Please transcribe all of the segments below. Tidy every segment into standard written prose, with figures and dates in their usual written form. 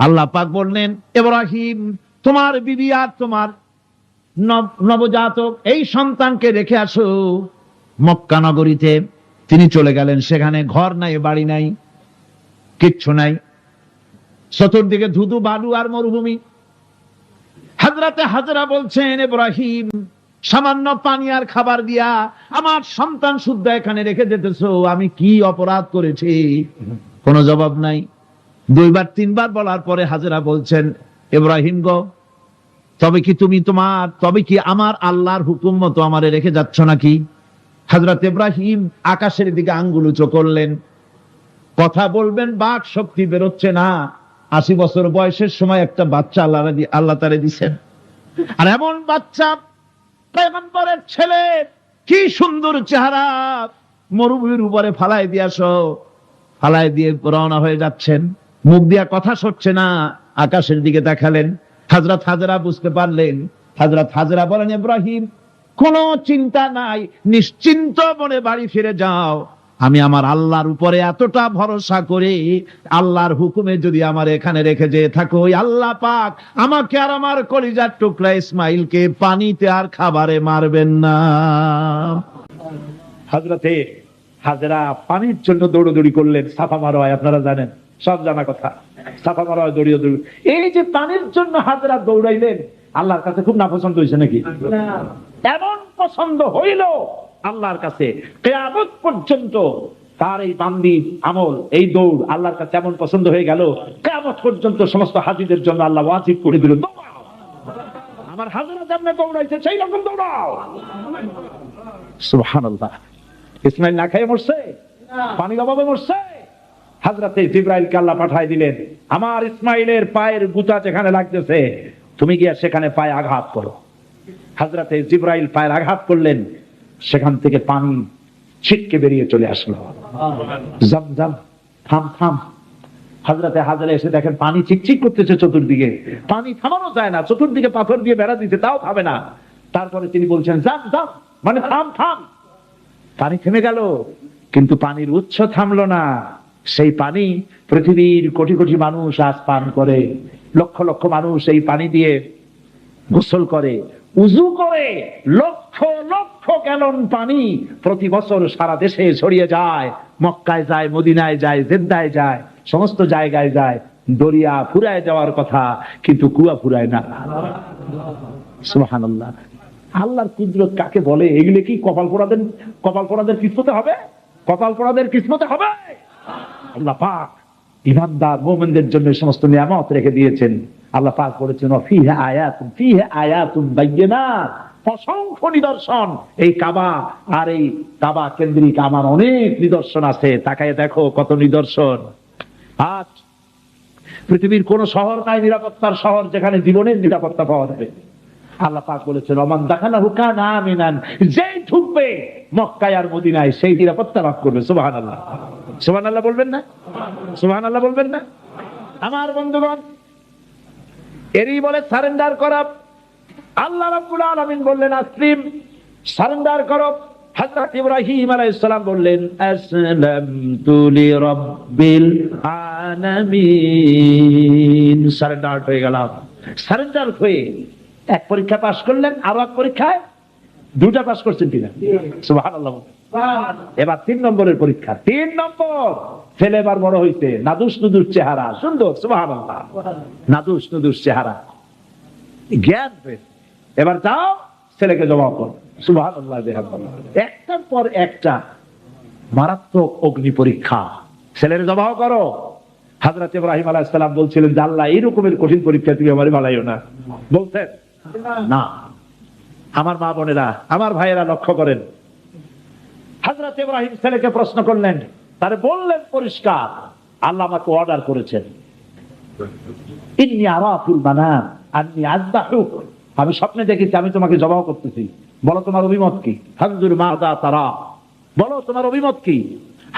আল্লাহ পাক বললেন, ইব্রাহিম তোমার বিবি আর তোমার নবজাতক এই সন্তানকে রেখে আসো মক্কা নগরীতে। তিনি চলে গেলেন, সেখানে ঘর নাই, বাড়ি নাই, কিচ্ছু নাই, চতুর্দিকে ধুধু বালু আর মরুভূমি। হযরতে হাজরা বলছেন, ইব্রাহিম সামান্য পানি আর খাবার দিয়া আমার সন্তান শুদ্ধ এখানে রেখে যেতেছো, আমি কি অপরাধ করেছি? কোনো জবাব নাই। দুইবার তিনবার বলার পরে হাজরা বলছেন, ইব্রাহিম গো, তবে কি আমার আল্লাহর হুকুম মতো আমারে রেখে যাচ্ছ নাকি? হযরত ইব্রাহিম আকাশের দিকে আঙ্গুল উঁচু করলেন। কথা বলবেন, বাক শক্তি বেরোচ্ছে না। 80 বছর বয়সের সময় একটা বাচ্চা আল্লাহ তারে দিছেন। আর এমন বাচ্চা, পয়গম্বরের ছেলে, কি সুন্দর চেহারা, মরুভূমির উপরে ফালাই দিয়ে রওনা হয়ে যাচ্ছেন। মুখ দিয়া কথা সরছে না, আকাশের দিকে দেখালেন। হযরত হাজরা বুঝতে পারলেন। হযরত হাজরা বলেন, ইব্রাহিম কোনো চিন্তা নাই, নিশ্চিন্ত মনে বাড়ি ফিরে যাও। আমি আমার আল্লাহর উপরে এতটা ভরসা করি, আল্লাহর হুকুমে যদি আমার এখানে রেখে যেয়ে থাকো, ওই আল্লাহ পাক আমাকে আর আমার কলিজার টুকরা ইসমাইলকে পানিতে আর খাবারে মারবেন না। হযরতে হাজরা পানির জন্য দৌড়দৌড়ি করলেন। সাফা মারোয় আপনারা জানেন, সব জানা কথা। সাফা মারোয় দৌড়িয়ে এই যে পানির জন্য হাজরা দৌড়াইলেন, আল্লাহর কাছে খুব নাপছন্দ হয়েছে নাকি? এমন পছন্দ হইল আল্লাহর কাছে, কিয়ামত পর্যন্ত তার এই বান্দির আমল, এই দৌড় আল্লাহর কাছে এমন পছন্দ হয়ে গেল, কিয়ামত পর্যন্ত সমস্ত হাজীদের জন্য আল্লাহ ওয়াজিব করে দিল, আমার হাজরা যেমন দৌড়াইছে সেই রকম দৌড়াও। সুবহানাল্লাহ। ইসমাইল না খেয়ে মরছে, পানির অভাবে মরছে। হযরতে জিবরাইলকে আল্লাহ পাঠায় দিলেন, আমার ইসমাইলের পায়ের গুতা যেখানে লাগতেছে তুমি গিয়ে সেখানে পায়ে আঘাত করো। হযরতে জিবরাইল পায়ের আঘাত করলেন, সেখান থেকে পানি ছিটকে বেরিয়ে চলে আসলো। জমজম, থাম থাম। হযরতে হাজরা এসে দেখেন পানি চিকচিক করতেছে চতুর্দিকে, পানি থামানো যায় না, চতুর্দিকে পাথর দিয়ে বেড়া দিতে, তাও থামে না। তারপরে তিনি বলছেন, জাম জাম, মানে থাম থাম। পানি থেমে গেল, কিন্তু পানির উৎস থামলো না। সেই পানি পৃথিবীর কোটি কোটি মানুষ আজ পান করে, লক্ষ লক্ষ মানুষ এই পানি দিয়ে গোসল করে, উযু করে। লক্ষ লক্ষ গ্যালন পানি প্রতি বছর সারা দেশে ছড়িয়ে যায়, মক্কায় যায়, মদিনায় যায়, জেদ্দায় যায়, সমস্ত জায়গায় যায়। দরিয়া ফুরায় যাওয়ার কথা, কিন্তু কুয়া ফুরায় না। সুবহানাল্লাহ। আল্লাহর কুদরত কাকে বলে? এগুলো কি কপাল পোড়াদের কিসমতে হবে? কপাল পোড়াদের কিসমতে হবে? আল্লাহ পাক ঈমানদার মুমিনদের জন্য সমস্ত নিয়ামত রেখে দিয়েছেন। আল্লাহ পাক বলেছেন, ফিহা আয়াতুন বায়্যিনাত, অসংখ্য নিদর্শন। এই কাবা আর এই কাবা কেন্দ্রিক আমার অনেক নিদর্শন আছে, তাকায় দেখো কত নিদর্শন। আজ পৃথিবীর কোন শহর নাই নিরাপত্তার শহর যেখানে জীবনের নিরাপত্তা পাওয়া যাবে। আল্লাহ পাক বলেছেন, ওমান দাখালাহু কানা আমিনান, যেই ঢুকবে মক্কায় আর মদিনায় সেই নিরাপত্তা লাভ করবে। সুবহানাল্লাহ। সুবহানাল্লাহ বলবেন না? সুবহানাল্লাহ বলবেন না? আমার বন্ধুগণ, এরই বলে সারেন্ডার করা। আল্লাহ রাব্বুল আলামিন বললেন, আসলিম, সারেন্ডার করো। হযরত ইব্রাহিম আলাইহিস সালাম বললেন, আসলামতু লিরাব্বিল আলামিন, সারেন্ডার হয়ে গেলাম। সারেন্ডার হয়ে এক পরীক্ষা পাস করলেন, আরো এক পরীক্ষায় দুটা পাস করছেন কিনা? সুবহানাল্লাহ। এবার 3 নম্বরের পরীক্ষা, 3 নম্বর। ছেলে এবার বড় হইছে, নাদুস নুদুস চেহারা, সুন্দর। সুবহানাল্লাহ। নাদুস নুদুস চেহারা, জ্ঞান পেয়েছে। এবার যাও ছেলেকে জবাব করো। সুবহানাল্লাহ। একটার পর একটা মারাত্মক অগ্নি পরীক্ষা, ছেলের জবাব করো। হযরত ইব্রাহিম আলাইহিস সালাম বলছিলেন, আল্লাহ এই রকমের কঠিন পরীক্ষা তুমি আমারে বানাইও না। বলতেন না। আমার মা বোনেরা, আমার ভাইয়েরা লক্ষ্য করেন, হযরত ইব্রাহিম ছেলেকে প্রশ্ন করলেন, তারে বললেন পরিষ্কার, আল্লাহ আমাকে অর্ডার করেছেন, ইন্নী আরাফিল মানাম আন্নী আযবাহুক, আমি স্বপ্নে দেখেছি আমি তোমাকে জবাহ করতেছি, বলো তোমার অভিমত কি? ফানজুর মাযা তারা, বলো তোমার অভিমত কি?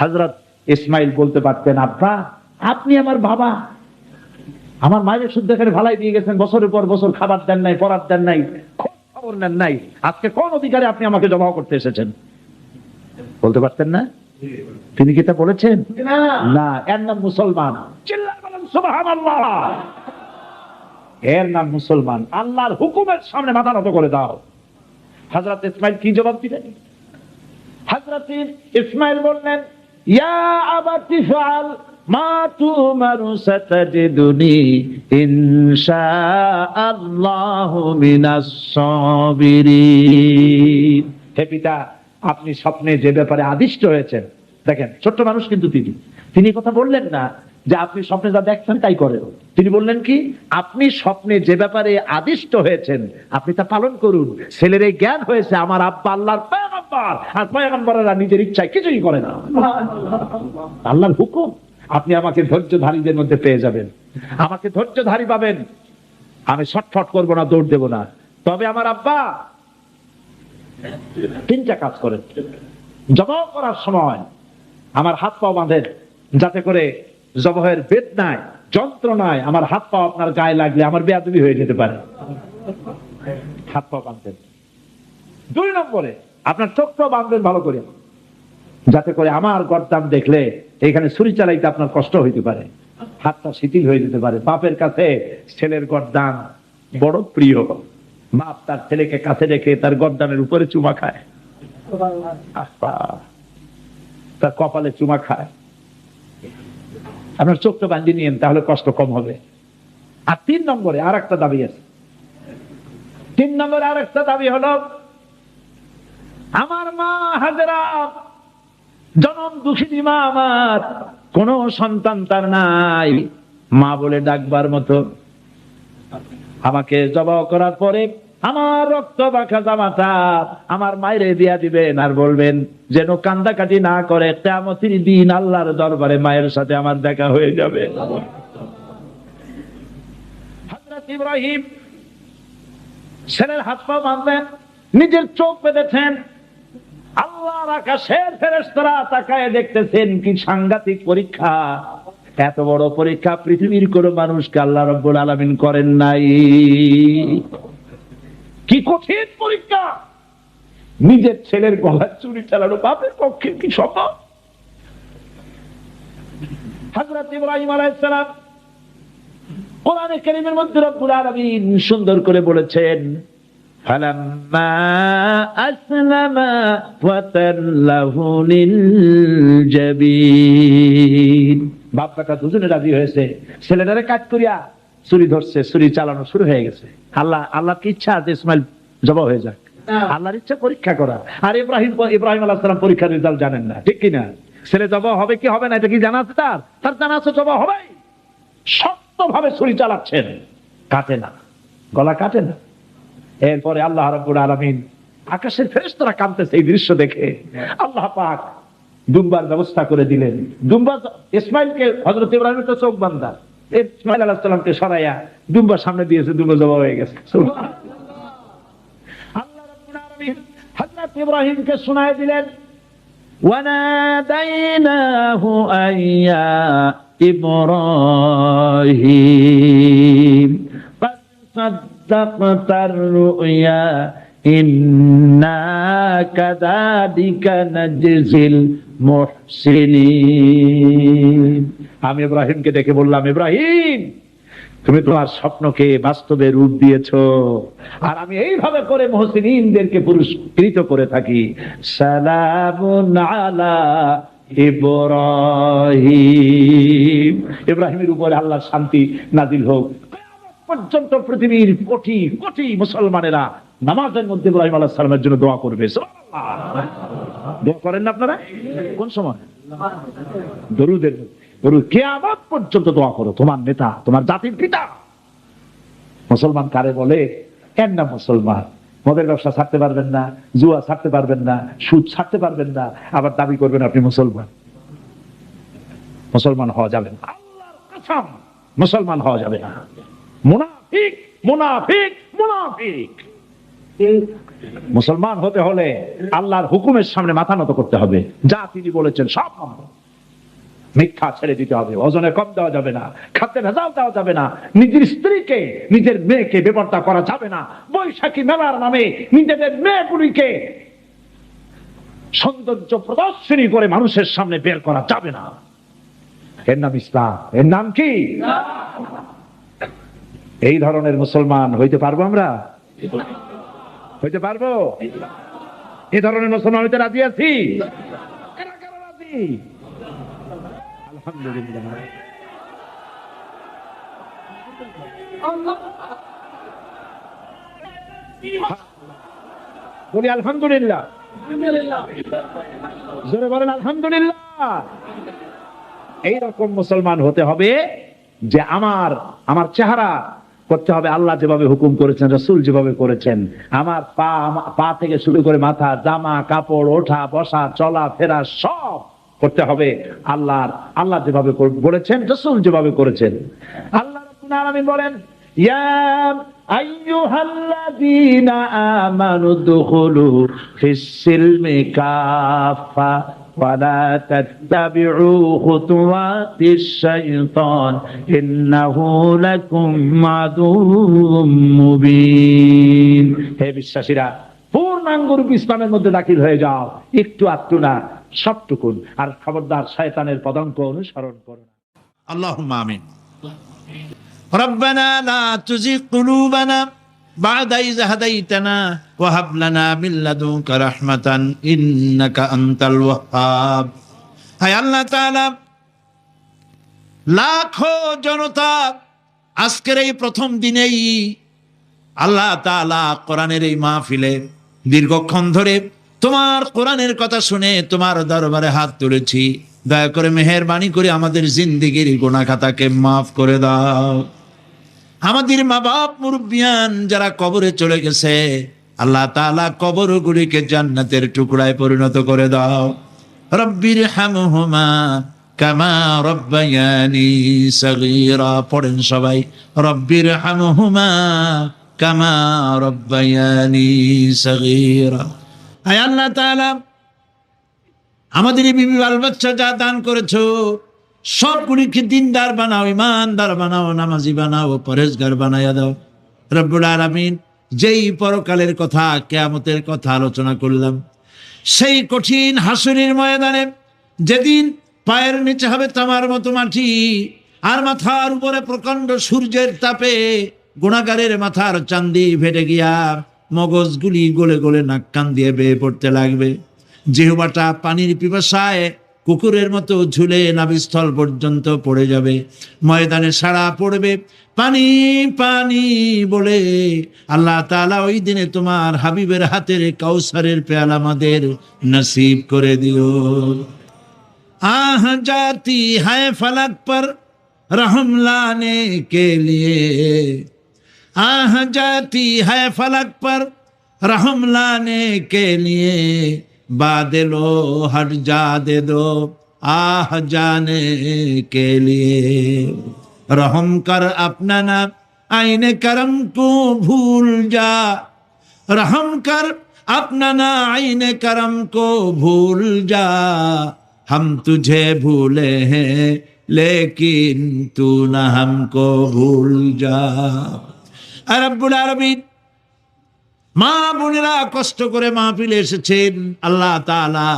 হযরত ইসমাইল বলতে পারতেন, আব্বা আপনি আমার বাবা, আমার মায়ের শুদ্ধ এখানে ভালাই দিয়ে গেছেন, বছরের পর বছর খাবার দেন নাই, পড়ার দেন নাই, খবর নেন নাই, আজকে কোন অধিকারে আপনি আমাকে জবাহ করতে এসেছেন? বলতে পারতেন না? তিনি কি তা বলেছেন? না। এর নাম মুসলমান। চিল্লায় বলেন সুবহানাল্লাহ। এর নাম মুসলমান। আল্লাহর হুকুমের সামনে মাথা নত করে দাও। হযরত ইসমাইল কি জবাব দিলেন? হযরত ইসমাইল বললেন, ইয়া আবাতি ফাআল মা তুমারু সাতাজিদুনি ইনশাআল্লাহু মিনাস সাবিরিন। হে পিতা, আপনি স্বপ্নে যে ব্যাপারে আদিষ্ট হয়েছেন, দেখেন ছোট্ট মানুষ কিন্তু তিনি কথা বললেন না যে আপনি স্বপ্নে যা দেখছেন তাই করেন। তিনি বললেন কি, আপনি স্বপ্নে যে ব্যাপারে আদিষ্ট হয়েছেন আপনি তা পালন করুন। ছেলের এই জ্ঞান হয়েছে আমার আব্বা আল্লাহর পয়গম্বর, আর পয়গম্বরেরা নিজের ইচ্ছায় কিছুই করে না। আল্লাহর হুকুম, আপনি আমাকে ধৈর্যধারীদের মধ্যে পেয়ে যাবেন, আমাকে ধৈর্যধারী পাবেন। আমি ছটফট করবো না, দৌড় দেব না। তবে আমার আব্বা তিনটা কাজ করেন। জবাহ করার সময় আমার হাত পা বাঁধেন, যাতে করে জবাহের বেদনায় যন্ত্রণায় আমার হাত পা আপনার গায়ে লাগলে আমার বেয়াদবি হয়ে যেতে পারে। হাত পা বাঁধবেন। 2 নম্বরে আপনার চোখটাও বাঁধবেন ভালো করে, যাতে করে আমার গর্দান দেখলে এখানে ছুরি চালাইতে আপনার কষ্ট হইতে পারে, হাতটা শিথিল হয়ে যেতে পারে। বাপের কাছে ছেলের গর্দান বড় প্রিয়। বাপ তার ছেলেকে কাছে রেখে তার গর্দানের উপরে চুমা খায়, তার কপালে চুমা খায়। আপনার চোখটা বাঁধিয়ে নিয়েন, তাহলে কষ্ট কম হবে। আর 3 নম্বরে আর একটা দাবি আছে। 3 নম্বরে আর একটা দাবি হলো, আমার মা হাজেরা, জনম দুঃখিনী মা আমার, কোন সন্তান তার নাই, মা বলে ডাকবার মতো। আমাকে জবাহ করার পরে আমার রক্ত মাখা জামাটা আমার মায়েরে দিয়া দিবেন, আর বলবেন যেন কান্দাকাটি না করে, কিয়ামতের দিন আল্লাহর দরবারে মায়ের সাথে আমার দেখা হয়ে যাবে। হযরত ইব্রাহিম ছেলের হাত পা বাঁধলেন, নিজের চোখ বেঁধেছেন। আল্লাহর আকাশের ফেরেশতারা তাকায় দেখতেছেন, কি সাংঘাতিক পরীক্ষা। এত বড় পরীক্ষা পৃথিবীর কোন মানুষকে আল্লাহ রাব্বুল আলামিন করেন নাই। কি কঠিন পরীক্ষা! নিজের ছেলের গলায় চুরি চালানো বাপের পক্ষে কি সম্ভব? হযরত ইব্রাহিম আলাইহিস সালাম কোরআনে কারীমের মধ্যে রব্বুল আলামিন সুন্দর করে বলেছেন, ফালাম্মা আসলামা ওয়া তাল্লাহু লিল জাবিন। বাপ বেটা দুজনে রাজি হয়েছে, ছেলেটারে কাট করিয়া ছুরি ধরছে, ছুরি চালানো শুরু হয়ে গেছে। আল্লাহর কি ইচ্ছা যে ইসমাইল জবাহ হয়ে যাক, আল্লাহর ইচ্ছা পরীক্ষা করা। আর ইব্রাহিম আলাইহিস সালাম পরীক্ষার রেজাল্ট জানেন না, ঠিক কিনা? ছেলে জবাহ হবে কি হবে না এটা কি জানা আছে? তার জানা আছে জবাহ হবে। শক্তভাবে ছুরি চালাচ্ছেন, কাটে না, গলা কাটে না। এরপরে আল্লাহ রাব্বুল আলামিন, আকাশের ফেরেশতারা কাঁদতেছে এই দৃশ্য দেখে। আল্লাহ পাক দুম্বার ব্যবস্থা করে দিলেন। দুম্বা ইসমাইলকে, হযরত ইব্রাহিমের তো চোখ বান্ধা, ইসমাইল আলাইহিস সালামকে সরাইয়া দুম্বার সামনে দিয়েছে, দুম্বা জবাই হয়ে গেছে। আল্লাহ রাব্বুল আলামিন হযরত ইব্রাহিমকে শোনায় দিলেন, ওয়ানাদাইনাহু আইয়া ইব্রাহিম ফাসাদ্দাকতার রুয়া ইন্না কাযালিকা নাজজিল মুহসিনিন। আমি ইব্রাহিমকে ডেকে বললাম, ইব্রাহিম তুমি তোমার স্বপ্নকে বাস্তবে রূপ দিয়েছো, আর আমি এইভাবে করে মুহসিনিনদেরকে পুরস্কৃত করে থাকি। সালামুন আলা ইব্রাহিম। ইব্রাহিমের উপরে আল্লাহর শান্তি নাজিল হোক। কিয়ামত পর্যন্ত পৃথিবীর কোটি কোটি মুসলমানেরা নামাজের মধ্যে ইব্রাহিম আলাইহিস সালামের জন্য দোয়া করবে। সুবহানাল্লাহ। দোয়া করেন না আপনারা? কোন সময়? দরুদের। কিয়ামত পর্যন্ত দোয়া করো, তোমার নেতা, তোমার জাতির পিতা। মুসলমান কারে বলে? এর নাম মুসলমান। মদের ব্যবসা ছাড়তে পারবেন না, জুয়া ছাড়তে পারবেন না, সুদ ছাড়তে পারবেন না, আবার দাবি করবেন আপনি মুসলমান। মুসলমান হওয়া যাবে না, আল্লাহর কসম মুসলমান হওয়া যাবে না। মুনাফিক, মুনাফিক, মুনাফিক। মুসলমান হতে হলে আল্লাহর হুকুমের সামনে মাথা নত করতে হবে। যা তিনি বলেছেন সব মানব। মিথ্যা ছেড়ে দিতে হবে, ওজনে কম দেওয়া যাবে না, খাদ্যে ভেজাল দেওয়া যাবে না, নিজের স্ত্রীকে, নিজের মেয়েকে বেপরদা করা যাবে না। বৈশাখী মেলার নামে নিজেদের মেয়েগুলিকে সৌন্দর্য প্রদর্শনী করে মানুষের সামনে বের করা যাবে না। এর নাম ইসলাম। এর নাম কি? এই ধরনের মুসলমান হইতে পারবো আমরা? হইতে পারবো? এই ধরনের মুসলমান হইতে রাজি আছি? কারা কারা রাজি? আলহামদুলিল্লাহ। বলি আলহামদুলিল্লাহ। জোরে বলেন আলহামদুলিল্লাহ। এইরকম মুসলমান হতে হবে যে আমার চেহারা করতে হবে আল্লাহ যেভাবে হুকুম করেছেন, রাসূল যেভাবে করেছেন। আমার পা থেকে শুরু করে মাথা, জামা কাপড়, ওঠা বসা, চলা ফেরা সব করতে হবে আল্লাহ যেভাবে বলেছেন, রাসূল যেভাবে করেছেন। আল্লাহ রাব্বুল আলামিন বলেন, ইয়া আইয়ুহাল্লাযীনা আমানু দুখুলু ফিস-সিলমি কাফা ওয়ালা তাত্তাবিউ খুতুওয়াতিশ শাইতান ইন্নাহু লাকুম আদুউম মুবিন। হে বিশ্বাসীরা, পূর্ণাঙ্গ ইসলামের মধ্যে দাখিল হয়ে যাও, একটু আধটু না, সবটুকুন। আর খবরদার শয়তানের পদাঙ্ক অনুসরণ করো না। আল্লাহুম্মা আমিন। রব্বানা লা তুযিগ কুলুবানা বা'দা ইয হাদাইতানা ওয়া হাব লানা মিন লাদুনকা রাহমাতান ইন্নাকা আনতাল ওয়াহ্হাব। হায় আল্লাহ তাআলা, লাখো জনতা আজকের এই প্রথম দিনেই আল্লাহ তাআলা কোরআনের এই মাহফিলে দীর্ঘক্ষণ ধরে তোমার কোরআনের কথা শুনে তোমার দরবারে হাত তুলেছি। দয়া করে মেহেরবানি করে আমাদের জিন্দেগির গুনাহ খাতাকে মাফ করে দাও। আমাদের মা বাপ মুরব্বিয়ান যারা কবরে চলে গেছে, আল্লাহ তাআলা কবরগুলিকে জান্নাতের টুকরায় পরিণত করে দাও। রব্বির হামহুমা কামা রব্বায়ানি সগীরা। পড়েন সবাই, রব্বির হামহুমা কামা রব্বায়ানি সগীরা। আয় আল্লাহ তাআলা, আমাদের এই বিবি বাল বাচ্চা যা দান করেছো সবগুলিকে দিনদার বানাও, ইমানদার বানাও, নামাজি বানাও, পরেজগার বানাইয়া দাও। রব্বুল আলামিন, যেই পরকালের কথা, কিয়ামতের কথা আলোচনা করলাম, সেই কঠিন হাসরের ময়দানে যেদিন পায়ের নিচে হবে তামার মতো মাটি, আর মাথার উপরে প্রকাণ্ড সূর্যের তাপে গুনাহগারের মাথার চান্দি ফেটে গিয়া মগজগুলি গলে গলে নাক কান দিয়ে বেয়ে পড়তে লাগবে। জিহ্বাটা পানির পিপাসায় কুকুরের মতো ঝুলে নাভিস্থল পর্যন্ত পড়ে যাবে। ময়দানে সাড়া পড়বে পানি পানি বলে। আল্লাহ তাআলা ওই দিনে তোমার হাবিবের হাতের কাউসারের পেয়ালা আমাদের নসিব করে দিও। আহ জাতি হায় ফলক पर रहम लाने के लिए, आह जाती है फलक पर रहम लाने के लिए, बादलो हट जा दे दो आह जाने के लिए। रहम कर अपना नाम आईने करम को भूल जा, रहम कर अपना ना आईने करम को भूल जा। हम तुझे भूले हैं लेकिन तू ना हमको भूल जा। রব্বুল আলামিন, মা বোনেরা কষ্ট করে মাহফিলে এসেছেন, আল্লাহ তাআলা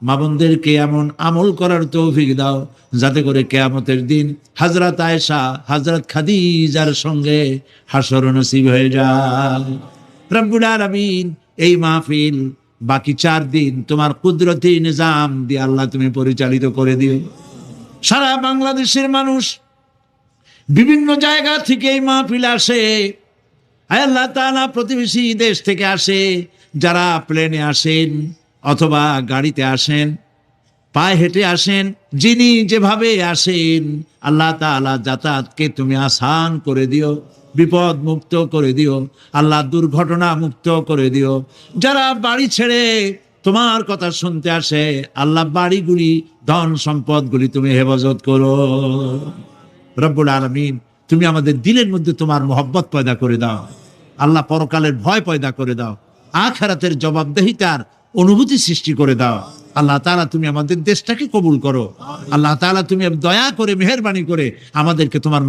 মা বোনদেরকে এমন আমল করার তৌফিক দাও যাতে করে কিয়ামতের দিন হযরত আয়েশা, হযরত খাদিজার সঙ্গে হাসর নসিব হয়ে যায়। রব্বুল আলামিন, এই মাহফিল বাকি 4 দিন তোমার কুদরতি নিজাম দিয়ে আল্লাহ তুমি পরিচালিত করে দিও। সারা বাংলাদেশের মানুষ বিভিন্ন জায়গা থেকে এই মাহফিল আসে। আল্লাহ তাআলা প্রতিবেশী দেশ থেকে আসে, যারা প্লেনে আসেন অথবা গাড়িতে আসেন, পায়ে হেঁটে আসেন, যিনি যেভাবে আসেন, আল্লাহ তাআলা যাতায়াতকে তুমি আসান করে দিও, বিপদ মুক্ত করে দিও, আল্লাহ দুর্ঘটনা মুক্ত করে দিও। যারা বাড়ি ছেড়ে তোমার কথা শুনতে আসে, আল্লাহ বাড়িগুলি, ধন সম্পদগুলি তুমি হেফাজত করো। রব্বুল আলামিন, তুমি আমাদের দিলের মধ্যে তোমার মহব্বত পয়দা করে দাও। আল্লাহ, পরকালের ভয় পয়দা করে দাও, আখিরাতের জবাবদিহিতার অনুভূতি সৃষ্টি করে দাও। আল্লাহ তাআলা, তুমি আমাদের দেশটাকে কবুল করো। আল্লাহ তাআলা, তুমি দয়া করে মেহেরবানি করে আমাদেরকে তোমার